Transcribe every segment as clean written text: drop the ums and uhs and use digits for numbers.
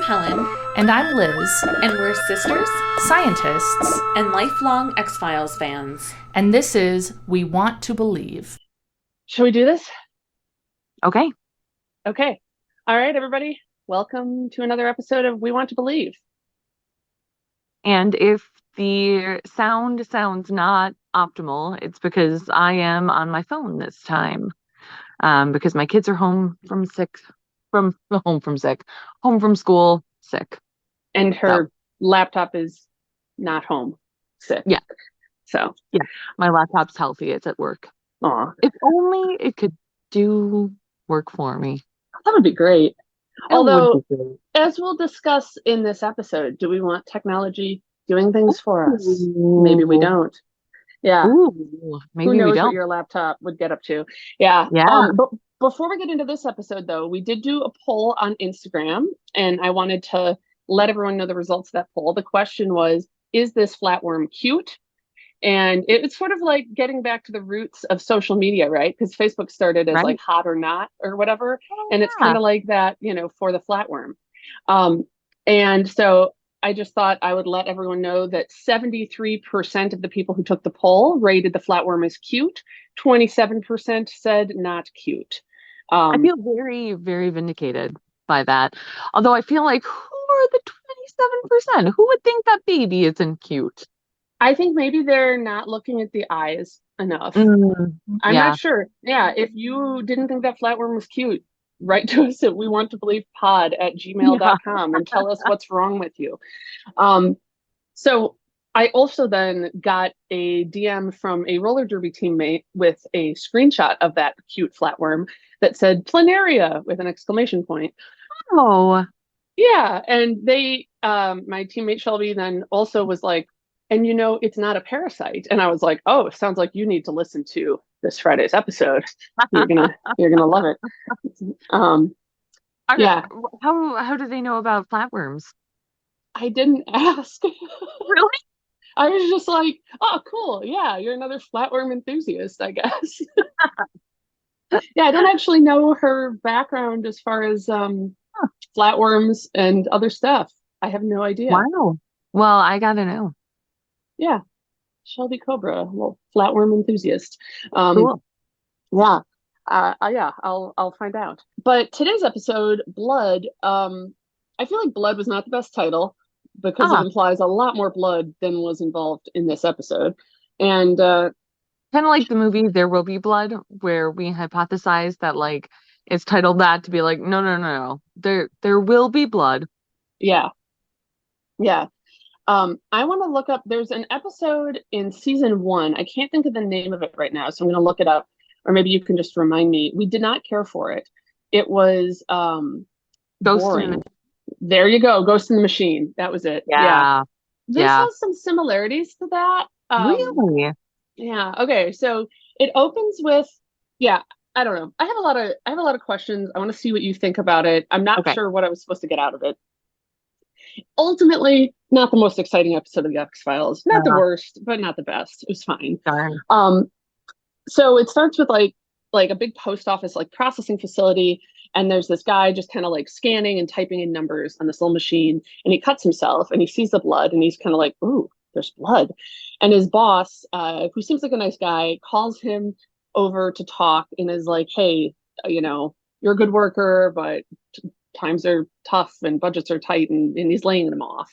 Helen, And I'm Liz, and we're sisters scientists, and lifelong X-Files fans. and this is We Want to Believe. Shall we do this? Okay. Okay. All right, everybody. Welcome to another episode of We Want to Believe. And if the sound sounds not optimal, it's because I am on my phone this time. Because my kids are home from school, sick. And her laptop is not home, sick. Yeah. So, Yeah, my laptop's healthy. It's at work. aw, If only it could do work for me. that would be great. It would Although, be great. as we'll discuss in this episode, do we want technology doing things for us? Ooh. Maybe we don't. Yeah. Ooh, Who maybe knows we what don't. your laptop would get up to? Yeah. Yeah. But before we get into this episode, though, we did do a poll on Instagram, and I wanted to let everyone know the results of that poll. The question was, is this flatworm cute? And it's sort of like getting back to the roots of social media, right? Because Facebook started as Right. like hot or not or whatever. Oh, And it's yeah. kind of like that, for the flatworm. And so I just thought I would let everyone know that 73% of the people who took the poll rated the flatworm as cute. 27% said not cute. I feel very, very vindicated by that. Although I feel like, who are the 27%? Who would think that baby isn't cute? I think maybe they're not looking at the eyes enough. I'm yeah. not sure. Yeah, if you didn't think that flatworm was cute, write to us at we want to believe pod at gmail.com and tell us what's wrong with you. So I also then got a DM from a roller derby teammate with a screenshot of that cute flatworm that said planaria with an exclamation point. Oh, Yeah, and my teammate Shelby then also was like, and it's not a parasite. And I was like, oh, sounds like you need to listen to this Friday's episode. You're gonna love it. Yeah. How do they know about flatworms? I didn't ask. Really? I was just like, oh, cool. Yeah, you're another flatworm enthusiast, I guess. Yeah, I don't actually know her background as far as flatworms and other stuff. I have no idea. Wow. Well, I gotta know. Yeah. Shelby Cobra, well, flatworm enthusiast. Cool. Yeah. Yeah, I'll find out. But today's episode, Blood, I feel like Blood was not the best title because it implies a lot more blood than was involved in this episode. And Kind of like the movie There Will Be Blood, where we hypothesized that like it's titled that to be like, no. There will be blood. yeah. Yeah. I want to look up, there's an episode in season 1. I can't think of the name of it right now, so I'm going to look it up, or maybe you can just remind me. We did not care for it. It was Ghost boring. in the There you go, Ghost in the Machine. That was it. Yeah. This has some similarities to that. Really? Yeah. Okay. So it opens with, yeah, I don't know. I have a lot of questions. I want to see what you think about it. I'm not sure what I was supposed to get out of it. Ultimately, not the most exciting episode of the X-Files. Not the worst, but not the best. It was fine. Darn. So it starts with like a big post office like processing facility, and there's this guy just kind of like scanning and typing in numbers on this little machine, and he cuts himself and he sees the blood and he's kind of like, ooh, there's blood. And his boss, who seems like a nice guy, calls him over to talk and is like, hey, you're a good worker, but times are tough and budgets are tight, and he's laying them off.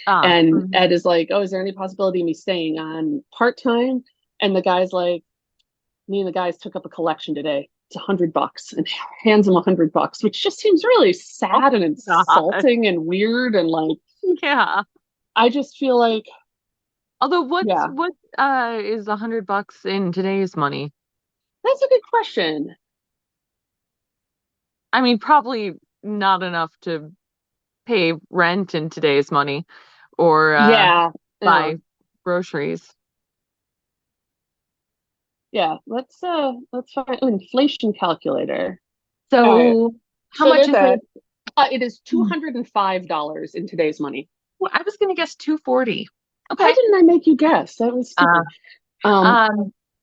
And Ed is like, oh, is there any possibility of me staying on part-time? And the guy's like, me and the guys took up a collection today. It's $100, and hands him $100, which just seems really sad and insulting and weird. And like, Yeah. I just feel like, Although what is $100 in today's money? that's a good question. I mean, probably not enough to pay rent in today's money or buy groceries. Yeah, let's find inflation calculator. So how much is it? It is $205 in today's money. Well, I was gonna guess 240. Okay. Why didn't I make you guess? That was stupid.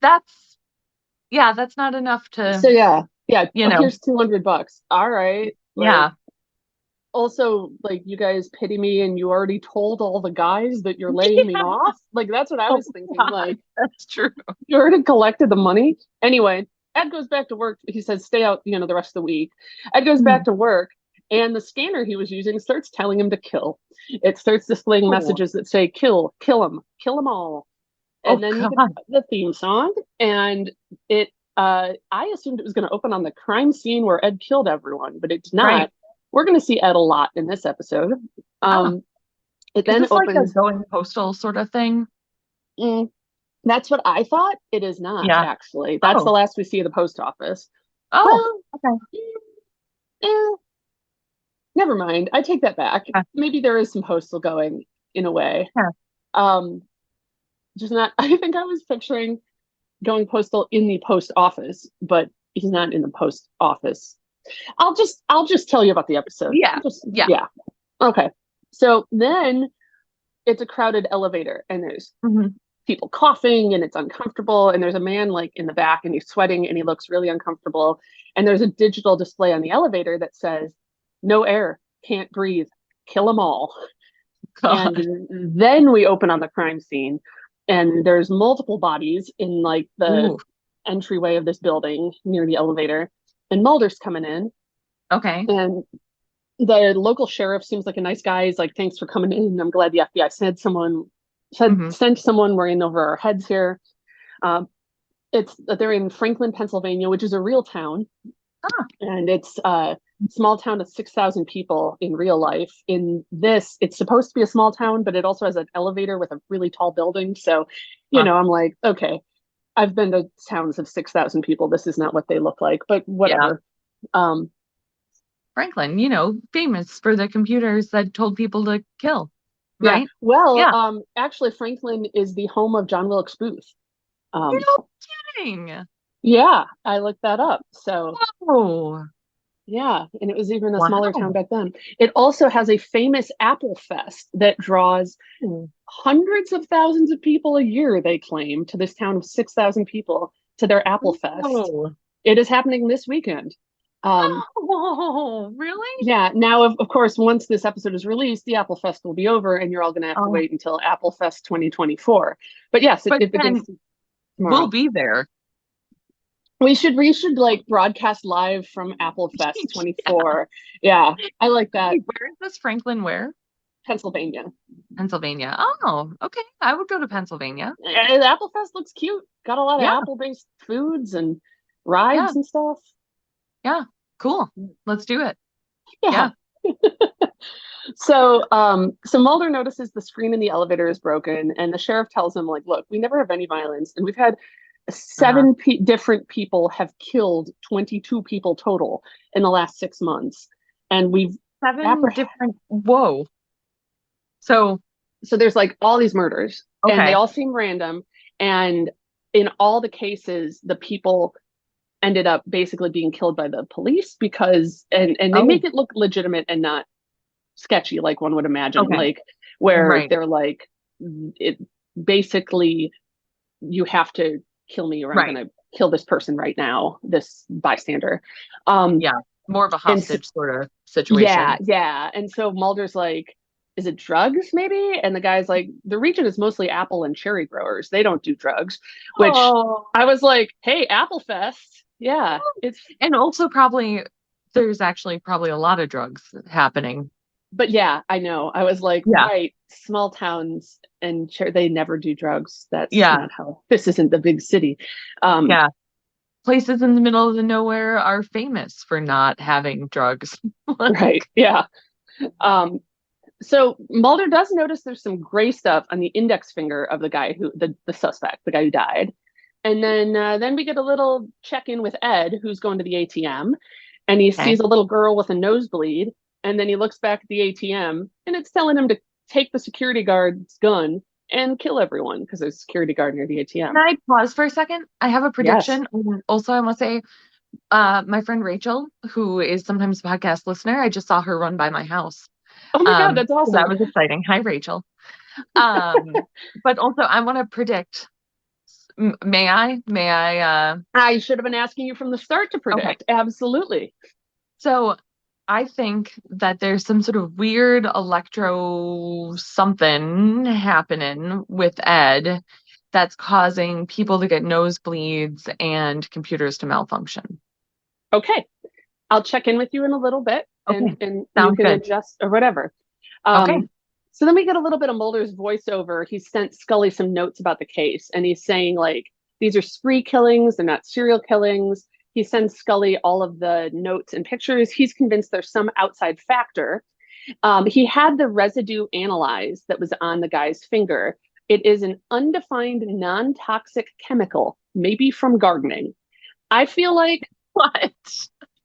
That's not enough to. So yeah, here's $200. All right. Yeah. Also, like, you guys pity me and you already told all the guys that you're laying me Yeah. off. Like, that's what I Oh was thinking. God, Like, that's true. you already collected the money. Anyway, Ed goes back to work. He says, stay out, the rest of the week. Ed goes back Mhm. to work, and the scanner he was using starts telling him to kill. It starts displaying Oh, messages that say, kill them all. oh And then you get God. the theme song, and I assumed it was going to open on the crime scene where Ed killed everyone, but it's Right. not. We're going to see Ed a lot in this episode. Oh, Um, it is then this like a opens. going postal sort of thing? mm, that's what I thought. It is not, Yeah. actually. That's the Oh. last we see of the post office. Oh. Well, Okay. eh, never mind. I take that back. Yeah. Maybe there is some postal going in a way. Yeah. Um, just not. I think I was picturing going postal in the post office, but he's not in the post office. I'll just tell you about the episode. Yeah. Just Yeah. yeah. Okay. So then it's a crowded elevator and there's Mhm. people coughing and it's uncomfortable and there's a man like in the back and he's sweating and he looks really uncomfortable and there's a digital display on the elevator that says no air, can't breathe, kill them all. God. And then we open on the crime scene and there's multiple bodies in like the Ooh. entryway of this building near the elevator and Mulder's coming in Okay. and the local sheriff seems like a nice guy. He's like, thanks for coming in. I'm glad the FBI Hmm. sent someone. We're in over our heads here. Um, they're in Franklin, Pennsylvania, which is a real town, Ah. and it's a small town of 6,000 people in real life. In this, it's supposed to be a small town, but it also has an elevator with a really tall building. So, Huh. I'm like, okay, I've been to towns of 6,000 people. This is not what they look like, but Yeah. whatever. Um, Franklin, famous for the computers that told people to kill, yeah. right? Well, Yeah. actually, Franklin is the home of John Wilkes Booth. Um, No kidding. yeah, I looked that up. So Oh, yeah, and it was even a smaller town wow. back then. It also has a famous Applefest that draws hundreds of thousands of people a year, they claim, to this town of 6,000 people to their Applefest. Oh, It is happening this weekend. Um, oh, really? yeah, now, of course, once this episode is released, the Applefest will be over and you're all going to have to Oh, wait until Applefest 2024. But yes, but it then begins we'll tomorrow. be there. We should like broadcast live from Applefest Yeah. 24. Yeah, I like that. Wait, where is this? Franklin, where? Pennsylvania. Pennsylvania. Oh, okay. I would go to Pennsylvania. And Applefest looks cute. Got a lot of Yeah, apple-based foods and yeah, rides and stuff. yeah. Cool. Let's do it. Yeah. Yeah. So Mulder notices the screen in the elevator is broken, and the sheriff tells him, like, look, we never have any violence, and we've had Uh-huh. different people have killed 22 people total in the last 6 months, and we've Seven appreh- different. Whoa. So, so there's like all these murders and they okay. all seem random, and in all the cases the people ended up basically being killed by the police because and they Oh, make it look legitimate and not sketchy like one would imagine, okay. like where Right. they're like, it basically, you have to kill me or I'm Right. gonna kill this person right now, this bystander. um Yeah. More of a and hostage sort of Yeah, situation. yeah. And so Mulder's like, is it drugs maybe? And the guy's like, the region is mostly apple and cherry growers. They don't do drugs, which Oh. I was like, hey, Applefest. Yeah, it's, And also probably there's actually probably a lot of drugs happening. but yeah, I know. I was like, Yeah. right, small towns and they never do drugs. That's Yeah. not how, this isn't the big city. Um, Yeah. Places in the middle of the nowhere are famous for not having drugs. right. Yeah. Um, so Mulder does notice there's some gray stuff on the index finger of the guy the suspect, the guy who died. And then we get a little check in with Ed, who's going to the ATM, and he Okay. sees a little girl with a nosebleed. And then he looks back at the ATM, and it's telling him to take the security guard's gun and kill everyone because there's a security guard near the ATM. Can I pause for a second? I have a Yes. prediction. Also, I want to say, my friend Rachel, who is sometimes a podcast listener, I just saw her run by my house. Oh my God, that's So awesome. that was exciting. Hi, Rachel. But also, I want to predict. May I? May I? I should have been asking you from the start to Okay. predict. Absolutely. So I think that there's some sort of weird electro something happening with Ed that's causing people to get nosebleeds and computers to malfunction. Okay, I'll check in with you in a little bit, Okay, and you sounds can good. adjust or whatever. Okay. So then we get a little bit of Mulder's voiceover. He sent Scully some notes about the case, and he's saying, like, these are spree killings, they're not serial killings. He sends Scully all of the notes and pictures. He's convinced there's some outside factor. He had the residue analyzed that was on the guy's finger. It is an undefined non-toxic chemical, maybe from gardening. I feel like, What?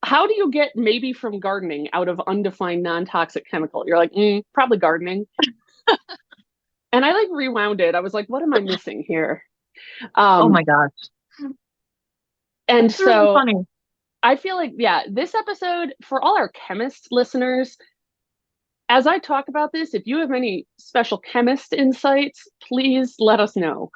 how do you get maybe from gardening out of undefined non-toxic chemical? You're like, probably gardening. And I like rewound it. I was like, what am I missing here? Oh Um, my gosh. and That's really so funny. I feel like, yeah, this episode, for all our chemist listeners, as I talk about this, if you have any special chemist insights, please let us know.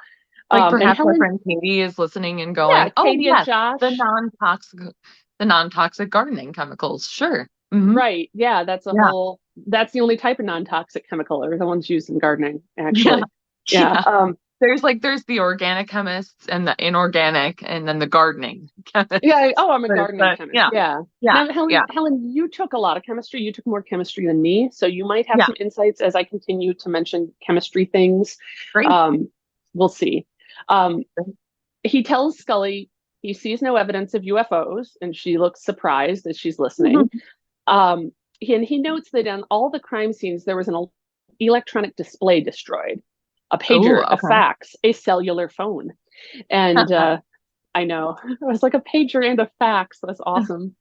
Like And perhaps my Helen, friend Katie is listening and yeah, going, "Oh Katie and yes, the Josh, non-toxic gardening chemicals. Sure. Hmm. right? Yeah, Yeah. that's the only type of non-toxic chemical, or the ones used in gardening, Yeah. actually. Yeah. Yeah. There's the organic chemists and the inorganic and then the gardening chemists. Yeah. Oh, I'm a gardening But chemist. yeah. Yeah. Yeah. Now, Helen, Yeah. Helen, you took a lot of chemistry. You took more chemistry than me, so you might have Yeah. some insights as I continue to mention chemistry things. Great. We'll see. Um, he tells Scully he sees no evidence of UFOs, and she looks surprised as she's listening. Um, and he notes that on all the crime scenes, there was an electronic display destroyed, a Oh, pager, a okay. fax, a cellular phone. And I know, it was like a pager and a fax. That's awesome.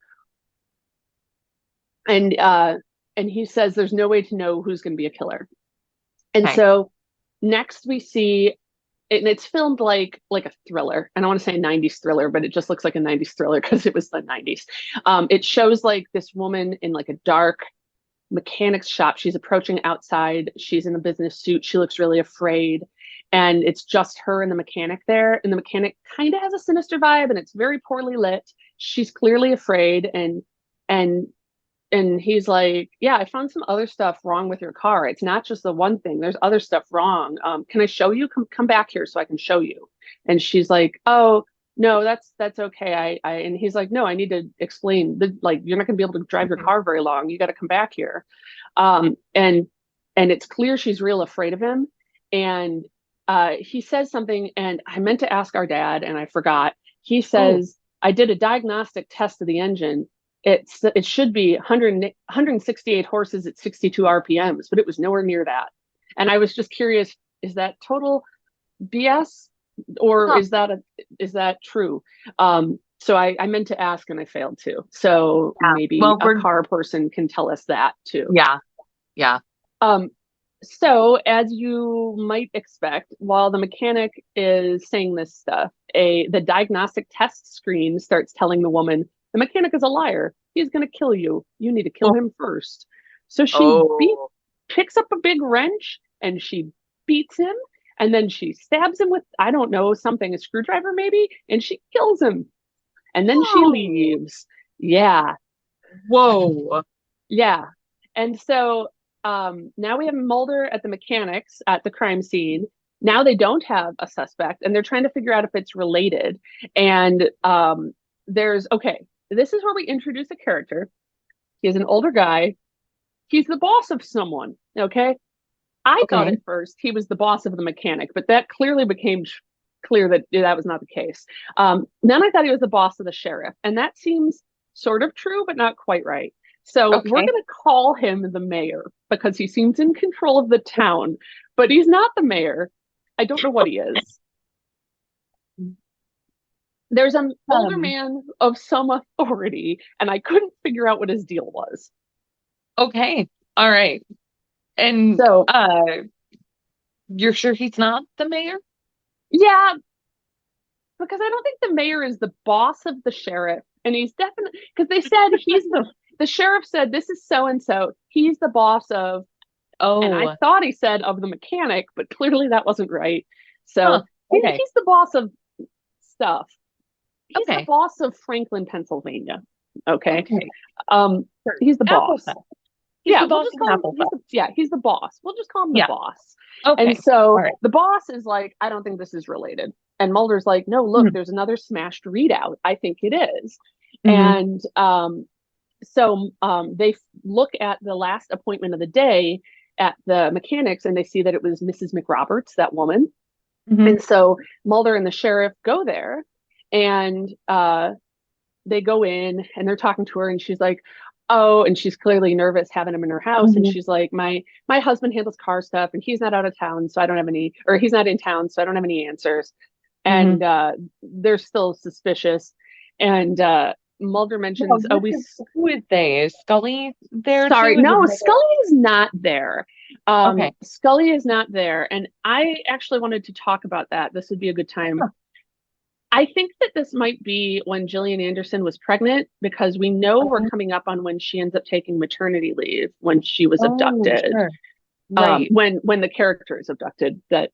And he says there's no way to know who's going to be a killer. And Okay. so next we see, and it's filmed like a thriller. And I want to say a 90s thriller, but it just looks like a 90s thriller because it was the 90s. It shows like this woman in like a dark mechanic's shop. She's approaching outside. She's in a business suit. She looks really afraid. And it's just her and the mechanic there. And the mechanic kind of has a sinister vibe, and it's very poorly lit. She's clearly afraid. And he's like, yeah, I found some other stuff wrong with your car. It's not just the one thing. There's other stuff wrong. Can I show you? Come back here so I can show you. And she's like, oh, no, that's okay. And he's like, no, I need to explain. Like, you're not gonna be able to drive your car very long. You got to come back here. And it's clear she's real afraid of him. And he says something, and I meant to ask our dad, and I forgot. He Oh, says, I did a diagnostic test of the engine. It should be 168 horses at 62 RPMs, but it was nowhere near that. And I was just curious, is that total BS, or huh. is that true? So I meant to ask, and I failed to. So Yeah. maybe Well, a car person can tell us that too. yeah. Yeah. Um, so as you might expect, while the mechanic is saying this stuff, the diagnostic test screen starts telling the woman, the mechanic is a liar. He's going to kill you. You need to kill Oh, him first. So oh. picks up a big wrench and she beats him. And then she stabs him with, I don't know, something, a screwdriver maybe, and she kills him. And then she Whoa. leaves. Yeah. Whoa. Yeah. And so now we have Mulder at the mechanics at the crime scene. Now they don't have a suspect, and they're trying to figure out if it's related. And okay, this is where we introduce a character. He's an older guy. He's the boss of someone. Okay. I thought Okay. at first he was the boss of the mechanic, but that clearly became clear that that was not the case. Then I thought he was the boss of the sheriff, and that seems sort of true, but not quite right. So we're Okay. going to call him the mayor because he seems in control of the town, but he's not the mayor. I don't know what he is. There's an older Um, man of some authority, and I couldn't figure out what his deal was. okay. All right. And So, you're sure he's not the mayor? yeah, because I don't think the mayor is the boss of the sheriff, and he's definitely, because they said the sheriff said this is so and so. He's the boss of, and I Oh, thought he said of the mechanic, but clearly that wasn't right. huh. So Okay. he's the boss of stuff. He's the Okay. boss of Franklin, Pennsylvania. Okay. Okay. Um, he's the boss. Applefest. He's Yeah, the we'll boss just of call him. Applefest. He's the boss. We'll just call him the Yeah. boss. And Okay. so All right. the boss is like, I don't think this is related. And Mulder's like, no, look, there's another smashed readout. I think it is. Mm-hmm. And they look at the last appointment of the day at the mechanics, and they see that it was Mrs. McRoberts, that woman. Mm-hmm. And so Mulder and the sheriff go there, and they go in and they're talking to her, and she's like, oh, and she's clearly nervous having him in her house. And Mm-hmm. she's like, my husband handles car stuff, and he's not out of town, so I don't have any, or he's not in town, so I don't have any answers. Mm-hmm. And they're still suspicious. And Mulder Well, mentions, oh, who is they? Is Scully there sorry, too? no, Scully is not there. Okay. Scully is not there. And I actually wanted to talk about that. This would be a good time. Huh. I think that this might be when Gillian Anderson was pregnant, because we know we're coming up on when she ends up taking maternity leave when she was Oh, abducted. sure. Right. When the character is abducted, that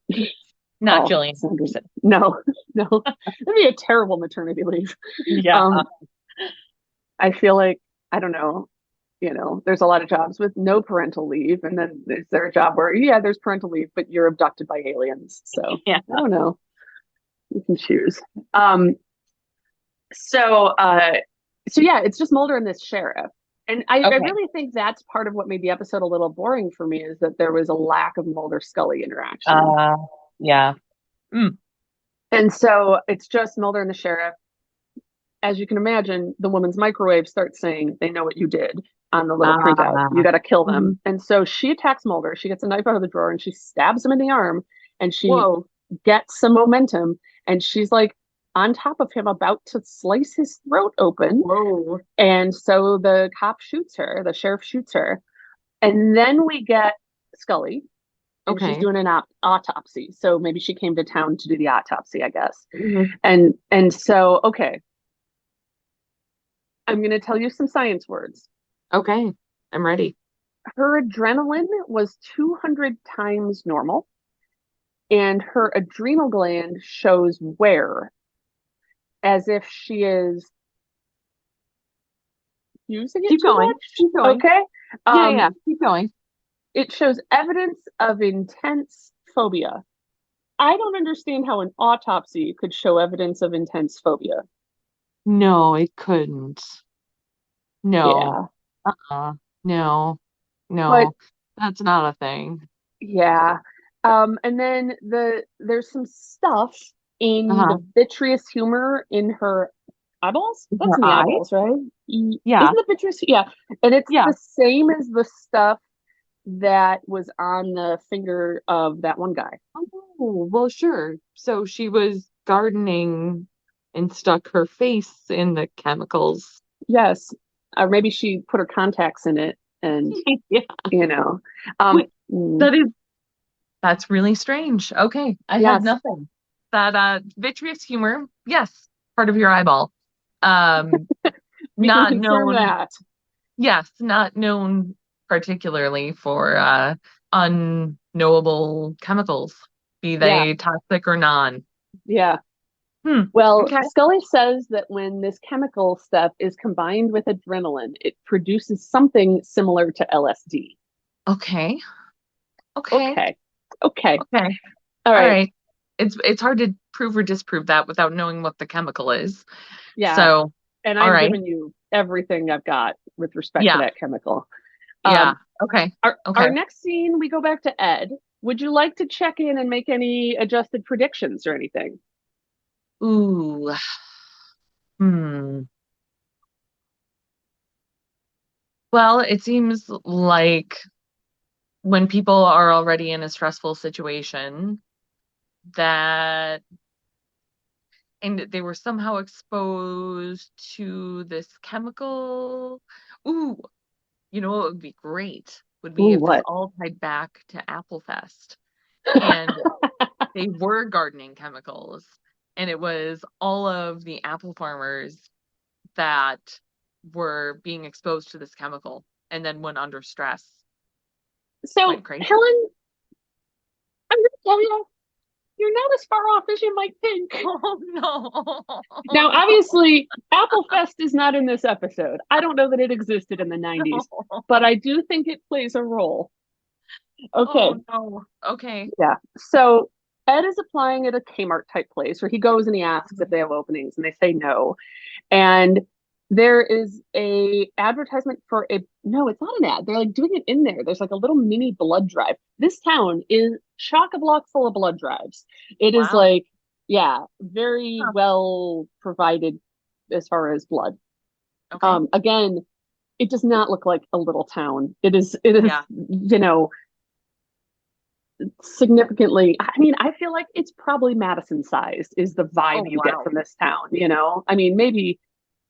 Not oh, Gillian Anderson. no, that'd be a terrible maternity leave. Yeah. I feel like, I don't know, there's a lot of jobs with no parental leave, and then is there a job where there's parental leave, but you're abducted by aliens? So Yeah. I don't know. You can choose. Um, so yeah, it's just Mulder and this sheriff. And I Okay. really think that's part of what made the episode a little boring for me, is that there was a lack of Mulder Scully interaction. Yeah. Mm. And so it's just Mulder and the sheriff. As you can imagine, the woman's microwave starts saying, they know what you did on the little printout. You got to kill them. Mhm. And so she attacks Mulder. She gets a knife out of the drawer and she stabs him in the arm, and she Whoa. gets some momentum. And she's like on top of him, about to slice his throat open. Whoa. And so the cop shoots her, the sheriff shoots her. And then we get Scully. And Okay. she's doing an autopsy. So maybe she came to town to do the autopsy, I guess. Mm-hmm. And so, okay, I'm going to tell you some science words. Okay. I'm ready. Her adrenaline was 200 times normal, and her adrenal gland shows where, as if she is using it Keep too going. much. Keep going. Okay. Yeah. Keep going. It shows evidence of intense phobia. I don't understand how an autopsy could show evidence of intense phobia. No, it couldn't. No. Yeah. No. But No. That's not a thing. yeah. And then there's some stuff in Uh-huh. the vitreous humor in her eyeballs. That's Her in the eye? eyeballs, right? Yeah. Isn't the vitreous? Yeah. And it's Yeah. the same as the stuff that was on the finger of that one guy. Oh, well, sure. So she was gardening and stuck her face in the chemicals. Yes. Or maybe she put her contacts in it, and Yeah. Um, Wait, that's really strange. Okay. I yes. had nothing. That vitreous humor, yes, part of your eyeball. We Not can confirm known. that. Yes, not known particularly for unknowable chemicals, be they toxic or non. Yeah. Well, Okay. Scully says that when this chemical stuff is combined with adrenaline, it produces something similar to LSD. Okay. Okay. All All right. right. It's hard to prove or disprove that without knowing what the chemical is. Yeah. So, And all I've right. given you everything I've got with respect Yeah. to that chemical. Yeah. Okay. Our next scene, we go back to Ed. Would you like to check in and make any adjusted predictions or anything? Ooh. Well, it seems like when people are already in a stressful situation, that and they were somehow exposed to this chemical. Ooh, you know what would be great would be Ooh, if this what? all tied back to Applefest and they were gardening chemicals, and it was all of the apple farmers that were being exposed to this chemical and then went under stress. So, Went crazy. Helen, I'm going to tell you, you're not as far off as you might think. Oh no. Now, obviously, Applefest is not in this episode. I don't know that it existed in the 90s, but I do think it plays a role. Okay. Oh no. Okay. Yeah. So Ed is applying at a Kmart type place where he goes and he asks if they have openings and they say no. And there is a advertisement for no, it's not an ad. They're like doing it in there. There's like a little mini blood drive. This town is chock-a-block full of blood drives. It is Wow. like, yeah, very well provided as far as blood. Okay. Again, it does not look like a little town. It is, Yeah. Significantly, I mean, I feel like it's probably Madison sized is the vibe you get from this town, I mean, maybe,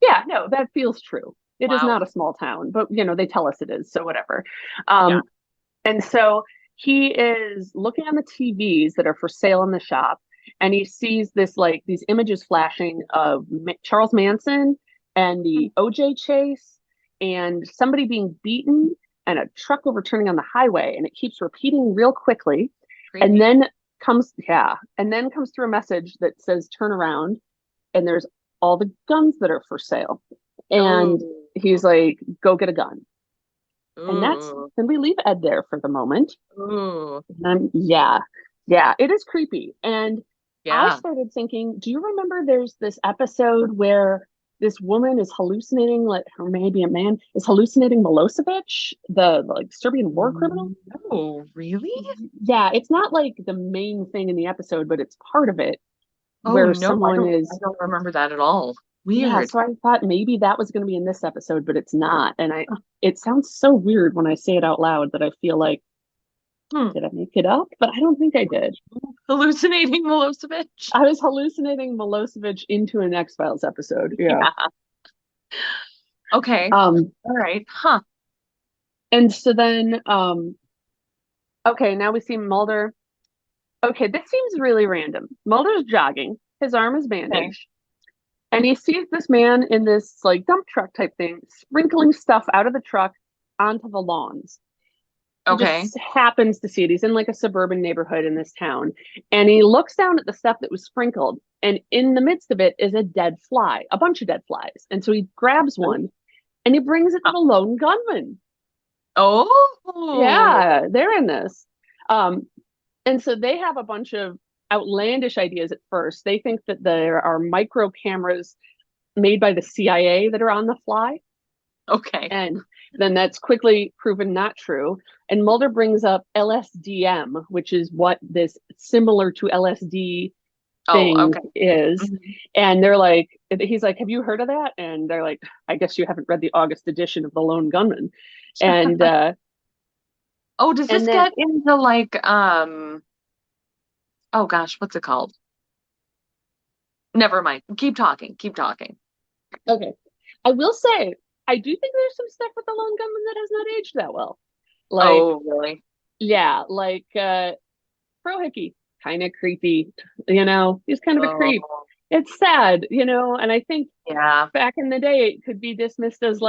yeah, no, that feels true. It is not a small town, but they tell us it is, so whatever. And so he is looking on the TVs that are for sale in the shop, and he sees these images flashing of Charles Manson and the OJ chase and somebody being beaten and a truck overturning on the highway, and it keeps repeating real quickly. Creepy. And then comes through a message that says turn around, and there's all the guns that are for sale. And he's like, go get a gun. And then we leave Ed there for the moment. Yeah, it is creepy. And I started thinking, do you remember there's this episode where this woman is hallucinating, or maybe a man is hallucinating Milosevic, the Serbian war criminal? Oh, really? Yeah, it's not like the main thing in the episode, but it's part of it. Oh, where no, someone I don't remember that at all. Weird. Yeah, so I thought maybe that was going to be in this episode, but it's not. And it sounds so weird when I say it out loud that I feel like, did I make it up? But I don't think I did. Hallucinating Milosevic? I was hallucinating Milosevic into an X-Files episode. Yeah. Okay. All right. Huh. And so then, okay, now we see Mulder. Okay, this seems really random. Mulder's jogging. His arm is bandaged. And he sees this man in this dump truck type thing, sprinkling stuff out of the truck onto the lawns. Okay. He just happens to see it. He's in a suburban neighborhood in this town. And he looks down at the stuff that was sprinkled. And in the midst of it is a dead fly, a bunch of dead flies. And so he grabs one and he brings it to the lone gunman. Oh. Yeah, they're in this. And so they have a bunch of outlandish ideas at first. They think that there are micro cameras made by the CIA that are on the fly. Okay. And then that's quickly proven not true. And Mulder brings up LSDM, which is what this similar to LSD thing is. Mm-hmm. And they're like, he's like, have you heard of that? And they're like, I guess you haven't read the August edition of The Lone Gunman. And does this get into oh gosh, what's it called? Never mind. Keep talking. Okay. I will say, I do think there's some stuff with The Lone Gunman that has not aged that well. Oh, really? Yeah, Pro Hickey, kind of creepy, he's kind of a creep. It's sad, and I think back in the day it could be dismissed as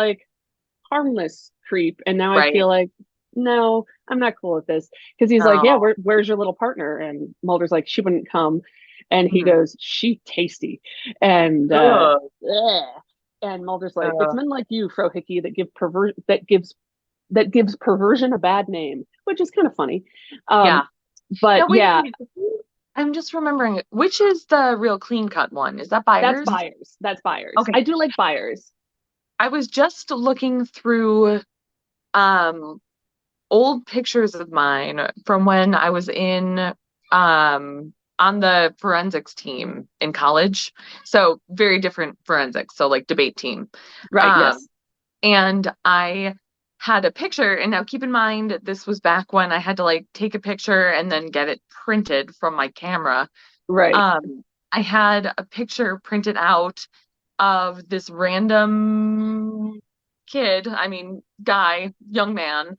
harmless creep. And now I feel like, no, I'm not cool with this. Because he's like, yeah, where's your little partner? And Mulder's like, she wouldn't come. And he goes, she tasty. And and Mulder's like, it's men like you, Fro Hickey, that gives perversion a bad name, which is kind of funny. But now, I'm just remembering, which is the real clean cut one? Is that Byers? That's Byers. Okay. I do like Byers. I was just looking through old pictures of mine from when I was in on the forensics team in college. So very different forensics. So debate team. Right. Yes. And I had a picture, and now keep in mind, this was back when I had to take a picture and then get it printed from my camera. Right. I had a picture printed out of this random young man,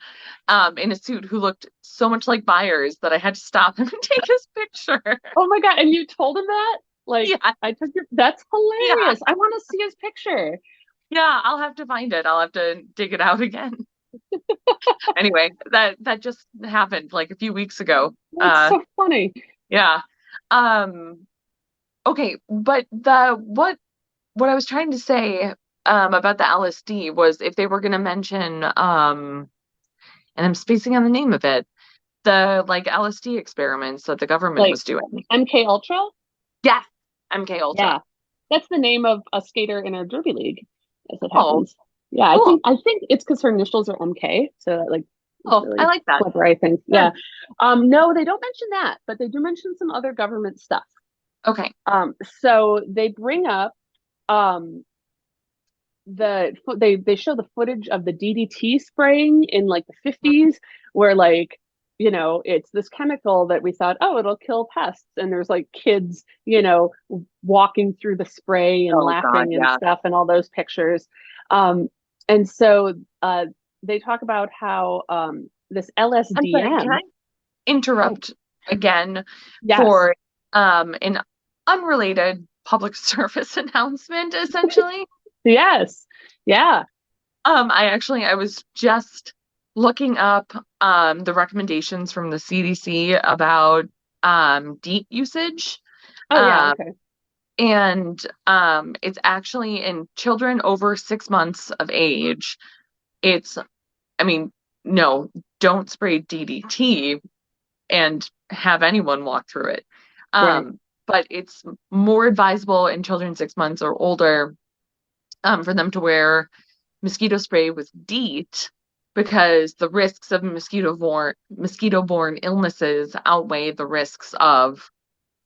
in a suit who looked so much like Byers that I had to stop him and take his picture. Oh my God. And you told him that? I took that's hilarious. Yeah. I want to see his picture. Yeah, I'll have to find it. I'll have to dig it out again. Anyway, that just happened a few weeks ago. That's so funny. Yeah. Okay, but the what I was trying to say about the LSD was if they were going to mention and I'm spacing on the name of it, the like LSD experiments that the government Like was doing. MK Ultra? Yes, MK Ultra. Yeah. That's the name of a skater in a derby league, as it Oh, happens. Yeah, I cool. think it's because her initials are MK, so that like it's Oh, I really like that. clever, I think. Sure. Yeah. No, they don't mention that, but they do mention some other government stuff. Okay. So they bring up um they show the footage of the DDT spraying in like the 50s, where like it's this chemical that we thought, oh, it'll kill pests, and there's like kids walking through the spray and Oh God, laughing and yeah. stuff, and all those pictures. And so they talk about how this I'm sorry, can LSDM. I Oh, interrupt again yes. for an unrelated public service announcement, essentially? Yes. Yeah. I was just looking up the recommendations from the CDC about DEET usage. Oh yeah, Um, okay. and it's actually in children over 6 months of age. It's, I mean, no, don't spray DDT and have anyone walk through it. Right. But it's more advisable in children 6 months or older for them to wear mosquito spray with DEET because the risks of mosquito-borne illnesses outweigh the risks of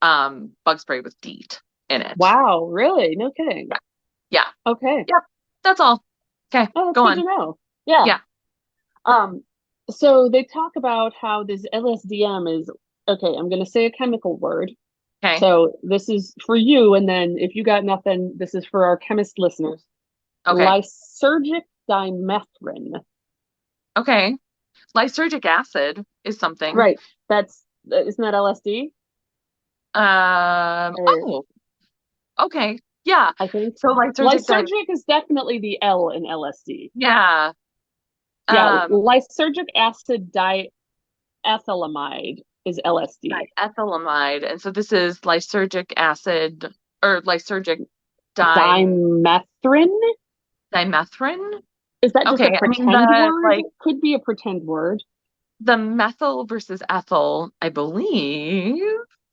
bug spray with DEET in it. Wow, really? No kidding. Yeah. Yeah. Okay. Yep. That's all. Okay, Oh, that's go good to on. know. Yeah. Yeah. Um, so they talk about how this LSDM is, okay, I'm going to say a chemical word. Okay. So this is for you, and then if you got nothing, this is for our chemist listeners. Okay. Lysergic dimethrin. Okay. Lysergic acid is something. Right. Isn't that LSD? Or Oh, okay. Yeah. I think So lysergic di lysergic is definitely the L in LSD. yeah. Yeah, Um lysergic acid diethylamide is LSD. Ethylamide. And so this is lysergic acid or lysergic Dimethrin? dimethrin. Is that just a Okay, I mean pretend the word? like Could be a pretend word. the methyl versus ethyl, I believe.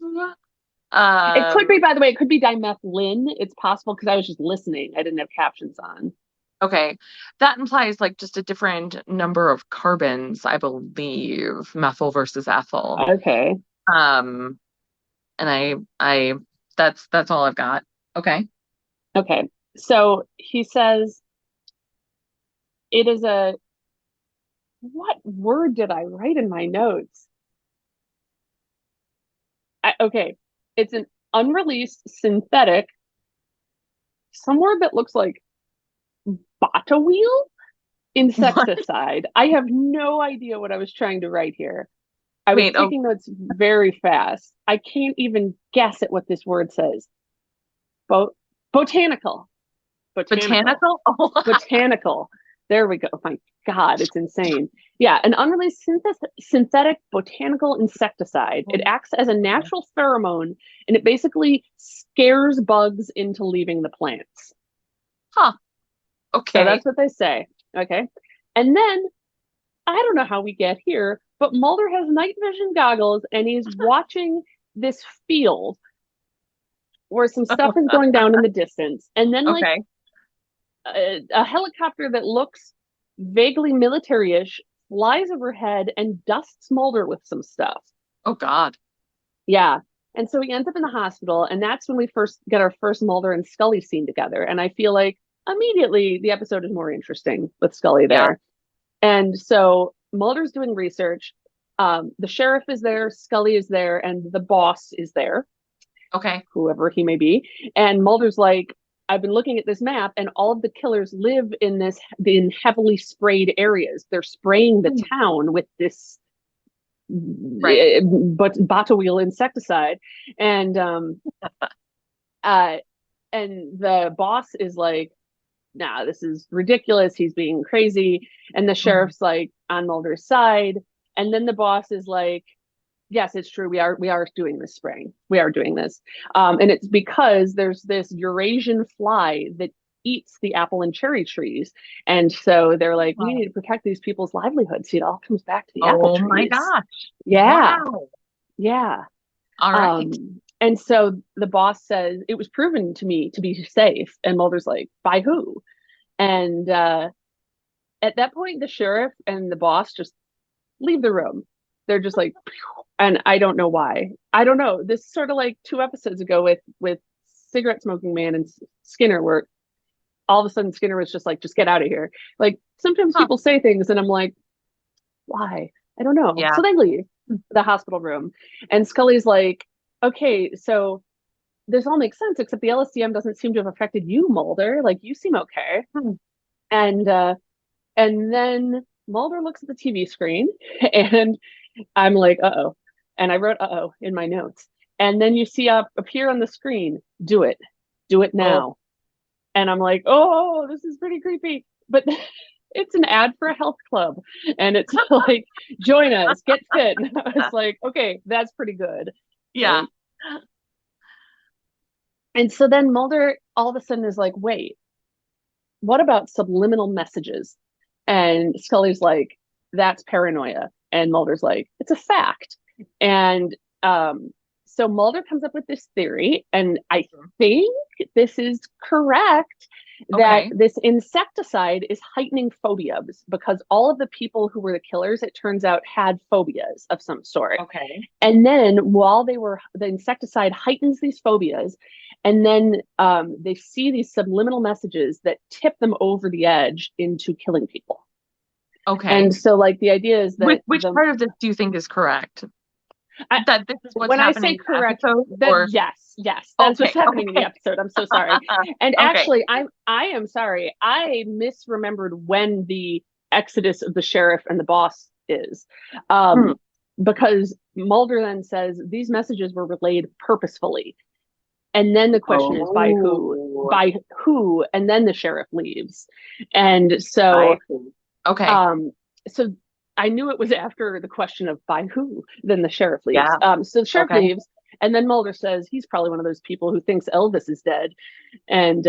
It could be, Um, by the way, it could be dimethyl. It's possible because I was just listening. I didn't have captions on. okay. That implies like just a different number of carbons, I believe, methyl versus ethyl. Okay. Um, and I that's all I've got. Okay. Okay. So he says it is a, what word did I write in my notes? Okay. It's an unreleased synthetic, some word that looks like botawheel What? insecticide. I have no idea what I was trying to write here. I was Wait, oh, taking notes very fast. I can't even guess at what this word says. Bo- botanical. Botanical. botanical? Oh, Botanical. There we go. Oh my God, it's insane. Yeah, an unreleased synthetic botanical insecticide. It acts as a natural pheromone, and it basically scares bugs into leaving the plants. huh. So Okay. that's what they say. Okay. And then I don't know how we get here, but Mulder has night vision goggles and he's watching this field where some stuff is going down in the distance. And then, like, Okay. a helicopter that looks vaguely military-ish flies overhead and dusts Mulder with some stuff. Oh God. Yeah. And so he ends up in the hospital, and that's when we first get our first Mulder and Scully scene together. And I feel like immediately the episode is more interesting with Scully Yeah. there. And so Mulder's doing research. The sheriff is there, Scully is there, and the boss is there, Okay. whoever he may be. And Mulder's like, I've been looking at this map, and all of the killers live in heavily sprayed areas. They're spraying the town with this Right. but botawheel insecticide. And and the boss is like, nah, this is ridiculous. He's being crazy. And the Mhm. sheriff's like on Mulder's side. And then the boss is like, Yes, it's true. We are doing this spraying. We are doing this. And it's because there's this Eurasian fly that eats the apple and cherry trees. And so they're like, we need to protect these people's livelihoods. See, it all comes back to the apple Oh my trees. gosh. Yeah. Wow. Yeah. All right. And so the boss says it was proven to me to be safe. And Mulder's like, by who? And at that point, the sheriff and the boss just leave the room. They're just like, and I don't know why. I don't know. This is sort of like 2 episodes ago with cigarette smoking man and Skinner, where all of a sudden Skinner was just like, just get out of here. Like sometimes people say things, and I'm like, why? I don't know. Yeah. So they leave the hospital room, and Scully's like, okay, so this all makes sense, except the LSDM doesn't seem to have affected you, Mulder. Like you seem okay. And then Mulder looks at the TV screen, and I'm like, uh-oh. And I wrote uh-oh in my notes. And then you see appear on the screen, do it. Do it now. And I'm like, oh, this is pretty creepy. But it's an ad for a health club. And it's like, join us, get fit. And I was like, okay, that's pretty good. Yeah. Right? And so then Mulder all of a sudden is like, wait, what about subliminal messages? And Scully's like, that's paranoia. And Mulder's like, it's a fact. And so Mulder comes up with this theory, and I think this is correct, that this insecticide is heightening phobias, because all of the people who were the killers, it turns out, had phobias of some sort. Okay. And then while the insecticide heightens these phobias, and then they see these subliminal messages that tip them over the edge into killing people. Okay. And so, like, the idea is that which part of this do you think is correct? That this is what's when happening I say correct, or... yes, that's what's happening in the episode. I'm so sorry. And actually, I am sorry. I misremembered when the exodus of the sheriff and the boss is, because Mulder then says these messages were relayed purposefully, and then the question is by who? By who? And then the sheriff leaves, and so so I knew it was after the question of by who, then the sheriff leaves. So the sheriff leaves, and then Mulder says he's probably one of those people who thinks Elvis is dead. And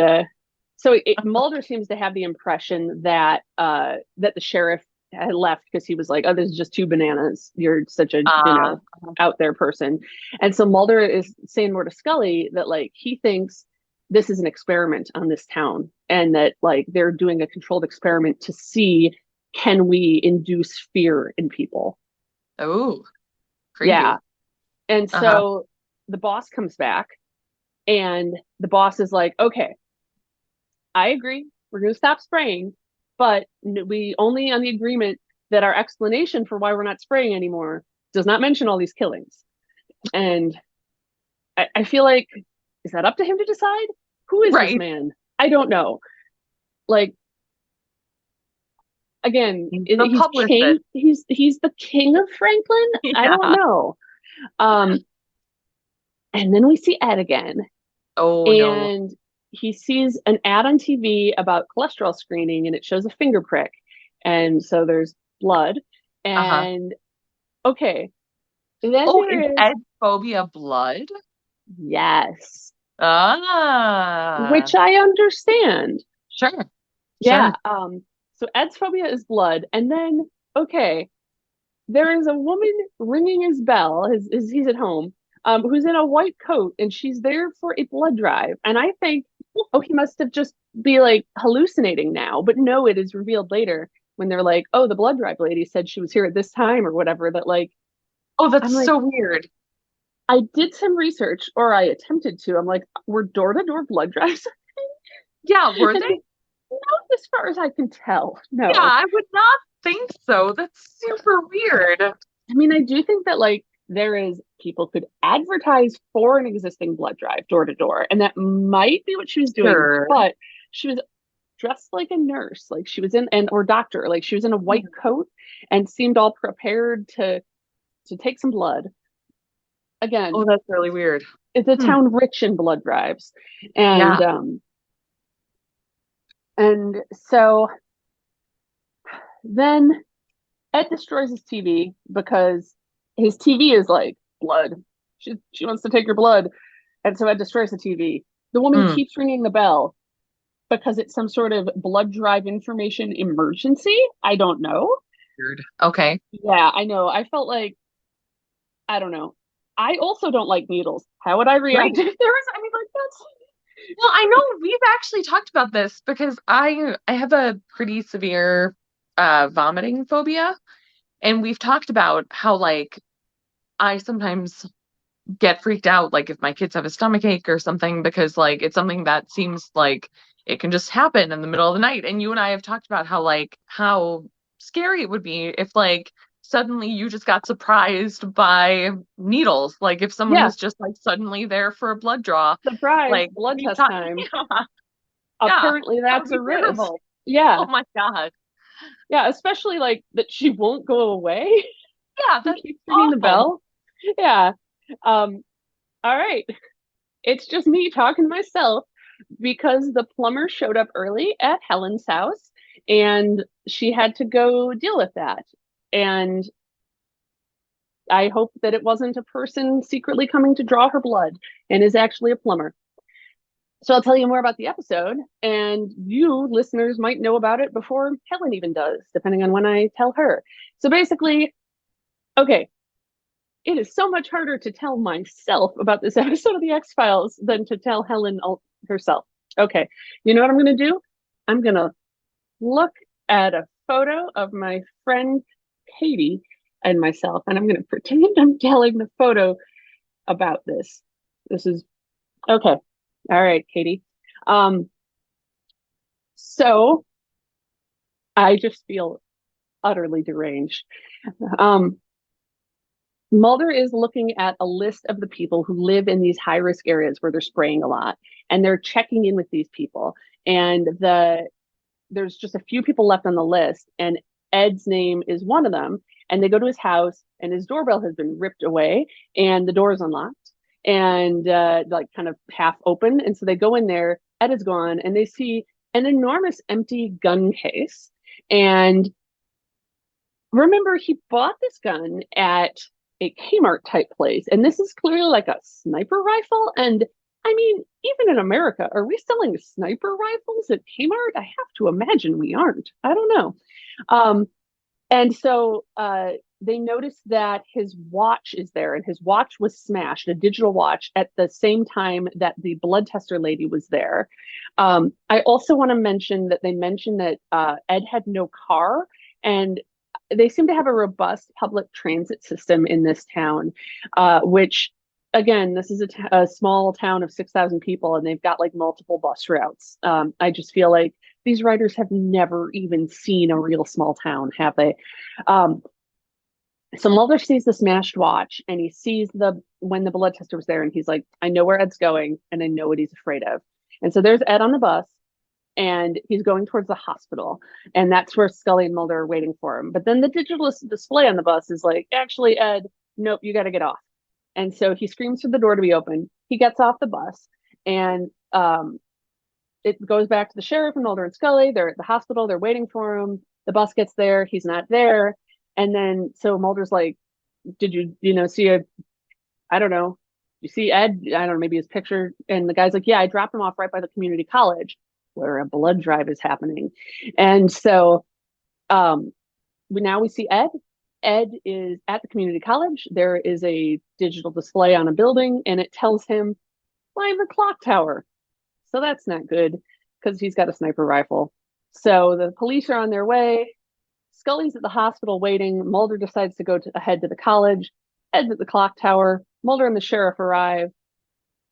so Mulder seems to have the impression that that the sheriff had left because he was like, oh, this is just two bananas. You're such a out there person. And so Mulder is saying more to Scully that, like, he thinks this is an experiment on this town, and that, like, they're doing a controlled experiment to see, can we induce fear in people? Oh, creepy. Yeah. And so the boss comes back, and the boss is like, okay, I agree. We're going to stop spraying, but we only on the agreement that our explanation for why we're not spraying anymore does not mention all these killings. And I feel like, is that up to him to decide? Who is this man? I don't know. Like, again, he's king. He's the king of Franklin. Yeah. I don't know. And then we see Ed again. And he sees an ad on TV about cholesterol screening, and it shows a finger prick, and so there's blood. And okay, then is Ed's phobia blood? Yes. Which I understand. Sure. Yeah. So Ed's phobia is blood. And then, okay, there is a woman ringing his bell. He's at home, who's in a white coat, and she's there for a blood drive. And I think, oh, he must have just be like hallucinating now. But no, it is revealed later when they're like, oh, the blood drive lady said she was here at this time or whatever, that, like, oh, that's so weird. I did some research, or I attempted to. I'm like, were door-to-door blood drives? Yeah, were they? Not as far as I can tell. No. Yeah, I would not think so. That's super weird. I mean, I do think that, like, people could advertise for an existing blood drive door to door, and that might be what she was doing. Sure. But she was dressed like a nurse, like she was or doctor, like she was in a white coat and seemed all prepared to take some blood. Again, oh, that's really weird. It's a town rich in blood drives, and and so then Ed destroys his TV because his TV is like blood. She wants to take your blood. And so Ed destroys the TV. The woman keeps ringing the bell because it's some sort of blood drive information emergency. I don't know. Weird. Okay. Yeah, I know. I felt like, I don't know. I also don't like needles. How would I react if there was, I mean, like, that's. Well, I know we've actually talked about this because I have a pretty severe vomiting phobia, and we've talked about how like I sometimes get freaked out like if my kids have a stomach ache or something because like it's something that seems like it can just happen in the middle of the night. And you and I have talked about how scary it would be if like suddenly you just got surprised by needles. Like if someone Yeah, was just like suddenly there for a blood draw. surprise, Like blood we've test talked, time. yeah, yeah, Apparently, that would that's be a risk. terrible. Yeah, Oh my God. yeah, especially like that she won't go away. Yeah, She that's keeps ringing the awful. bell. Yeah. All right. It's just me talking to myself because the plumber showed up early at Helen's house and she had to go deal with that. And I hope that it wasn't a person secretly coming to draw her blood and is actually a plumber. So I'll tell you more about the episode, and you listeners might know about it before Helen even does, depending on when I tell her. So basically, okay, it is so much harder to tell myself about this episode of the X-Files than to tell Helen herself. Okay, you know what I'm going to do? I'm going to look at a photo of my friend Katie and myself, and I'm going to pretend I'm telling the photo about this. This is okay. All right, Katie. So I just feel utterly deranged. Um, Mulder is looking at a list of the people who live in these high risk areas where they're spraying a lot, and they're checking in with these people. And there's just a few people left on the list, and Ed's name is one of them. And they go to his house, and his doorbell has been ripped away, and the door is unlocked and like kind of half open. And so they go in there. Ed is gone, and they see an enormous empty gun case. And remember, he bought this gun at a Kmart type place, and this is clearly like a sniper rifle. And I mean, even in America, are we selling sniper rifles at Kmart? I have to imagine we aren't. I don't know. And so they noticed that his watch is there, and his watch was smashed, a digital watch, at the same time that the blood tester lady was there. I also want to mention that they mentioned that Ed had no car, and they seem to have a robust public transit system in this town, which, again, this is a small town of 6,000 people, and they've got like multiple bus routes. I just feel like these writers have never even seen a real small town, have they? So Mulder sees the smashed watch, and he sees when the blood tester was there, and he's like, I know where Ed's going, and I know what he's afraid of. And so there's Ed on the bus, and he's going towards the hospital, and that's where Scully and Mulder are waiting for him. But then the digital display on the bus is like, actually, Ed, nope, you got to get off. And so he screams for the door to be open. He gets off the bus, and it goes back to the sheriff and Mulder and Scully. They're at the hospital. They're waiting for him. The bus gets there. He's not there. And then so Mulder's like, did you see I don't know, you see Ed? I don't know, maybe his picture. And the guy's like, yeah, I dropped him off right by the community college where a blood drive is happening. And so now we see Ed. Ed is at the community college. There is a digital display on a building, and it tells him, climb the clock tower. So that's not good because he's got a sniper rifle. So the police are on their way. Scully's at the hospital waiting. Mulder decides to go ahead to the college. Ed's at the clock tower. Mulder and the sheriff arrive,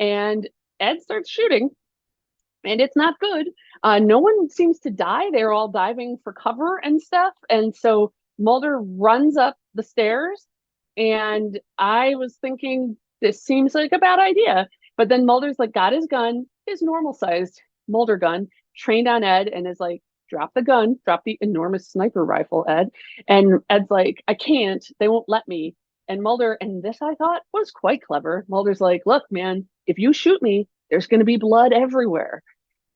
and Ed starts shooting, and it's not good. No one seems to die. They're all diving for cover and stuff. And so Mulder runs up the stairs, and I was thinking, this seems like a bad idea. But then Mulder's like got his gun, his normal sized Mulder gun, trained on Ed, and is like, drop the gun, drop the enormous sniper rifle, Ed. And Ed's like, I can't, they won't let me. And Mulder, and this I thought was quite clever. Mulder's like, look, man, if you shoot me, there's going to be blood everywhere.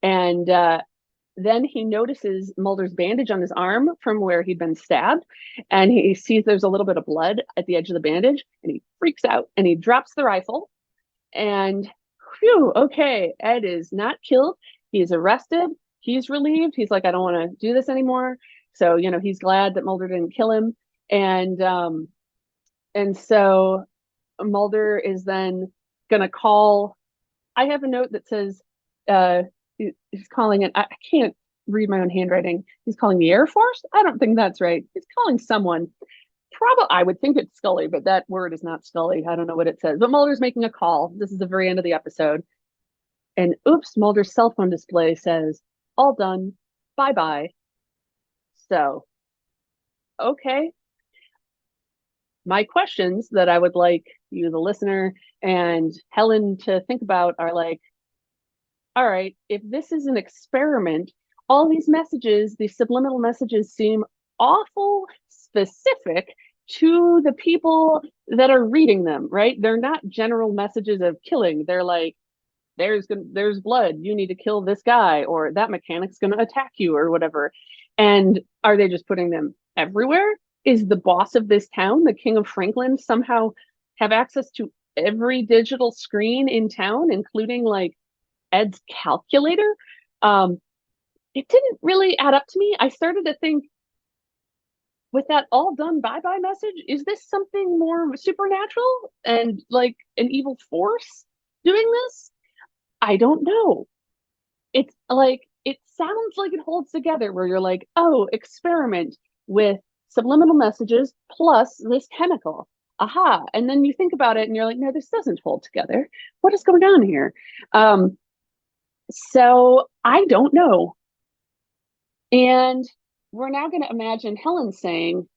And then he notices Mulder's bandage on his arm from where he'd been stabbed, and he sees there's a little bit of blood at the edge of the bandage, and he freaks out and he drops the rifle. And phew, okay, Ed is not killed. He's arrested. He's relieved. He's like, I don't want to do this anymore. So, he's glad that Mulder didn't kill him. And so Mulder is then gonna call. I have a note that says he's calling it. I can't read my own handwriting. He's calling the Air Force. I don't think that's right. He's calling someone. Probably, I would think it's Scully, but that word is not Scully. I don't know what it says. But Mulder's making a call. This is the very end of the episode. And oops, Mulder's cell phone display says, all done. Bye-bye. So, okay. My questions that I would like you, the listener, and Helen to think about are like, all right, if this is an experiment, all these messages, these subliminal messages seem awful specific to the people that are reading them, right? They're not general messages of killing. They're like, there's blood, you need to kill this guy, or that mechanic's going to attack you, or whatever. And are they just putting them everywhere? Is the boss of this town, the king of Franklin, somehow have access to every digital screen in town, including like Ed's calculator? It didn't really add up to me. I started to think, with that all done bye-bye message, is this something more supernatural and like an evil force doing this? I don't know. It's like, it sounds like it holds together where you're like, oh, experiment with subliminal messages plus this chemical. Aha. And then you think about it and you're like, no, this doesn't hold together. What is going on here? So I don't know. And we're now going to imagine Helen saying,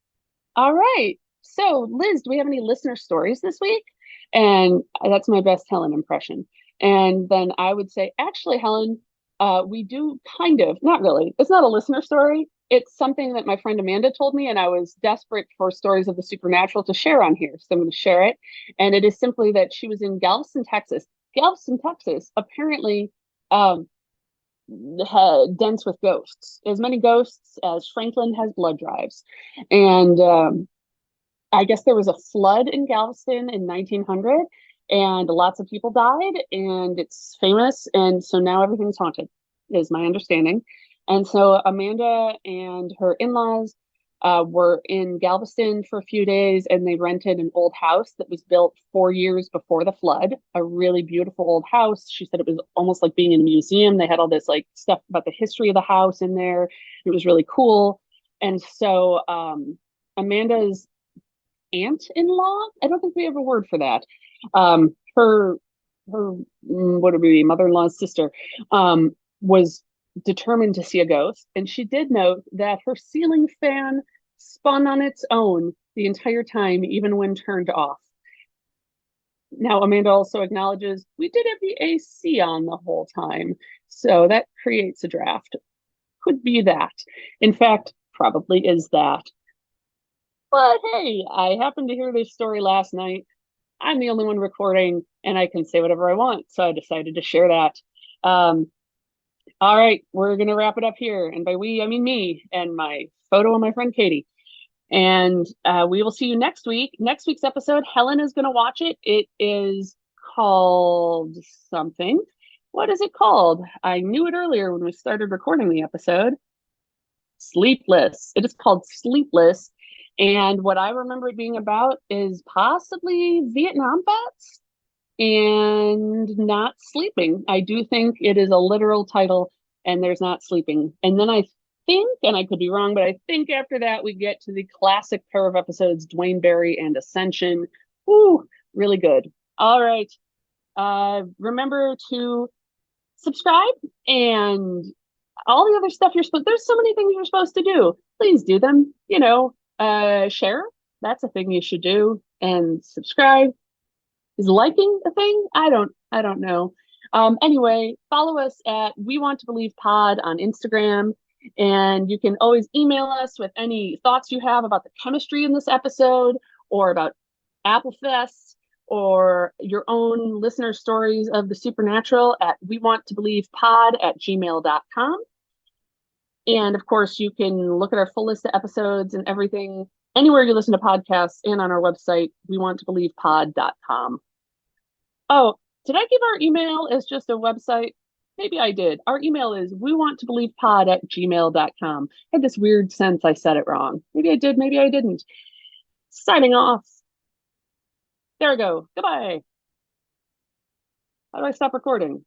all right, so Liz, do we have any listener stories this week? And that's my best Helen impression. And then I would say, actually, Helen, we do kind of, not really. It's not a listener story. It's something that my friend Amanda told me, and I was desperate for stories of the supernatural to share on here. So I'm going to share it. And it is simply that she was in Galveston, Texas. Galveston, Texas, apparently dense with ghosts, as many ghosts as Franklin has blood drives. And I guess there was a flood in Galveston in 1900, and lots of people died, and it's famous, and so now everything's haunted, is my understanding. And so Amanda and her in-laws were in Galveston for a few days, and they rented an old house that was built 4 years before the flood, a really beautiful old house. She said it was almost like being in a museum. They had all this like stuff about the history of the house in there. It was really cool. And so Amanda's aunt-in-law, I don't think we have a word for that. Her what would be mother-in-law's sister, was determined to see a ghost, and she did note that her ceiling fan spun on its own the entire time, even when turned off. Now, Amanda also acknowledges we did have the AC on the whole time, so that creates a draft. Could be that. In fact, probably is that. But hey, I happened to hear this story last night. I'm the only one recording, and I can say whatever I want, so I decided to share that. All right, we're going to wrap it up here. And by we, I mean me and my photo of my friend Katie. And we will see you next week. Next week's episode, Helen is going to watch it. It is called something. What is it called? I knew it earlier when we started recording the episode. Sleepless. It is called Sleepless. And what I remember it being about is possibly Vietnam vets and not sleeping. I do think it is a literal title, and there's not sleeping. And then I think, and I could be wrong, but I think after that we get to the classic pair of episodes, Dwayne Barry and Ascension. Ooh, really good. All right. Remember to subscribe and all the other stuff there's so many things you're supposed to do. Please do them. Share. That's a thing you should do. And subscribe. Is liking a thing? I don't know. Anyway, follow us at We Want to Believe Pod on Instagram, and you can always email us with any thoughts you have about the chemistry in this episode, or about Applefest, or your own listener stories of the supernatural at wewanttobelievepod@gmail.com. And of course, you can look at our full list of episodes and everything anywhere you listen to podcasts and on our website, wewanttoBelievePod.com. Oh, did I give our email as just a website? Maybe I did. Our email is wewanttoBelievePod@gmail.com. I had this weird sense I said it wrong. maybe I did, maybe I didn't. Signing off. There we go. Goodbye. How do I stop recording?